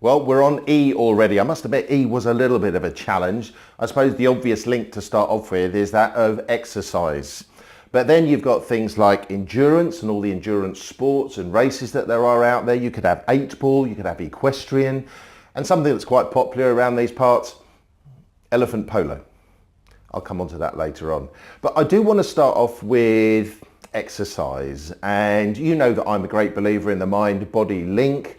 Well, we're on E already. I must admit, E was a little bit of a challenge. I suppose the obvious link to start off with is that of exercise. But then you've got things like endurance and all the endurance sports and races that there are out there. You could have 8-ball, you could have equestrian, and something that's quite popular around these parts, elephant polo. I'll come on to that later on. But I do want to start off with exercise. And you know that I'm a great believer in the mind-body link,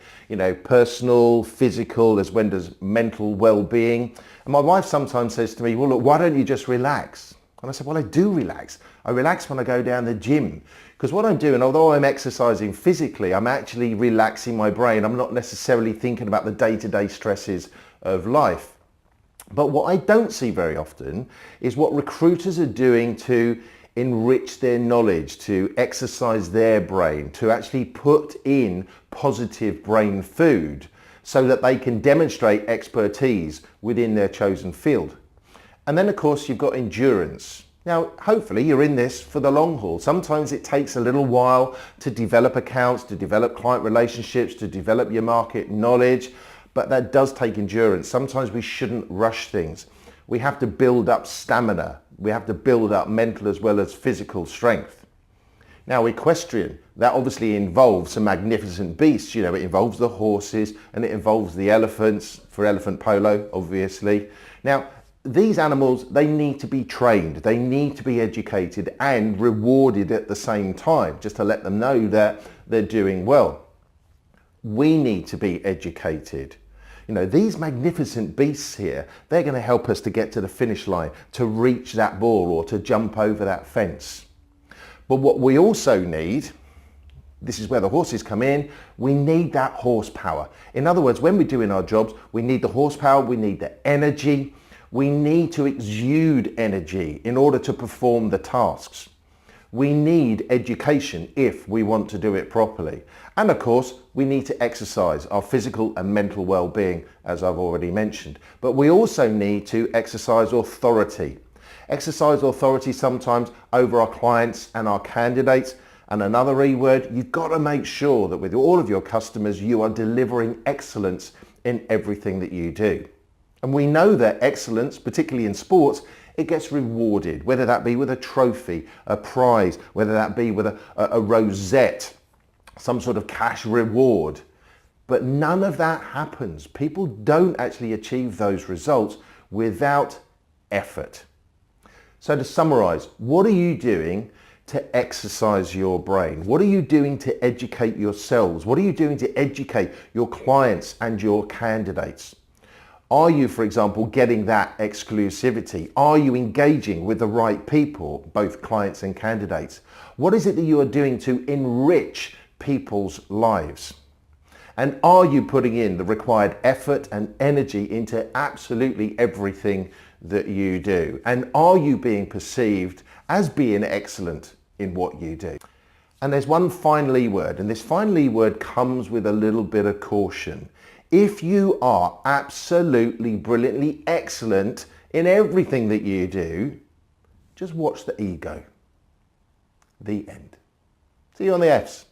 personal, physical, as well as mental well-being. And my wife sometimes says to me, well, look, why don't you just relax? And I said, well, I do relax. I relax when I go down the gym. Because what I'm doing, although I'm exercising physically, I'm actually relaxing my brain. I'm not necessarily thinking about the day-to-day stresses of life. But what I don't see very often is what recruiters are doing to enrich their knowledge, to exercise their brain, to actually put in positive brain food so that they can demonstrate expertise within their chosen field. And then of course you've got endurance. Now hopefully you're in this for the long haul. Sometimes it takes a little while to develop accounts, to develop client relationships, to develop your market knowledge, but that does take endurance. Sometimes we shouldn't rush things. We have to build up stamina. We have to build up mental as well as physical strength. Now equestrian, that obviously involves some magnificent beasts. It involves the horses and it involves the elephants for elephant polo, obviously. Now these animals, they need to be trained, they need to be educated and rewarded at the same time, just to let them know that they're doing well. We need to be educated. These magnificent beasts here, they're going to help us to get to the finish line, to reach that ball or to jump over that fence. But what we also need, this is where the horses come in, we need that horsepower. In other words, when we're doing our jobs, we need the horsepower, we need the energy, we need to exude energy in order to perform the tasks. We need education if we want to do it properly. And of course, we need to exercise our physical and mental well-being, as I've already mentioned. But we also need to exercise authority. Exercise authority sometimes over our clients and our candidates. And another E word, you've got to make sure that with all of your customers, you are delivering excellence in everything that you do. And we know that excellence, particularly in sports, it gets rewarded, whether that be with a trophy, a prize, whether that be with a rosette, some sort of cash reward. But none of that happens. People don't actually achieve those results without effort. So to summarize, what are you doing to exercise your brain? What are you doing to educate yourselves? What are you doing to educate your clients and your candidates? Are you, for example, getting that exclusivity? Are you engaging with the right people, both clients and candidates? What is it that you are doing to enrich people's lives? And are you putting in the required effort and energy into absolutely everything that you do? And are you being perceived as being excellent in what you do? And there's one final E word, and this final E word comes with a little bit of caution. If you are absolutely brilliantly excellent in everything that you do, just watch the ego. The end. See you on the Fs.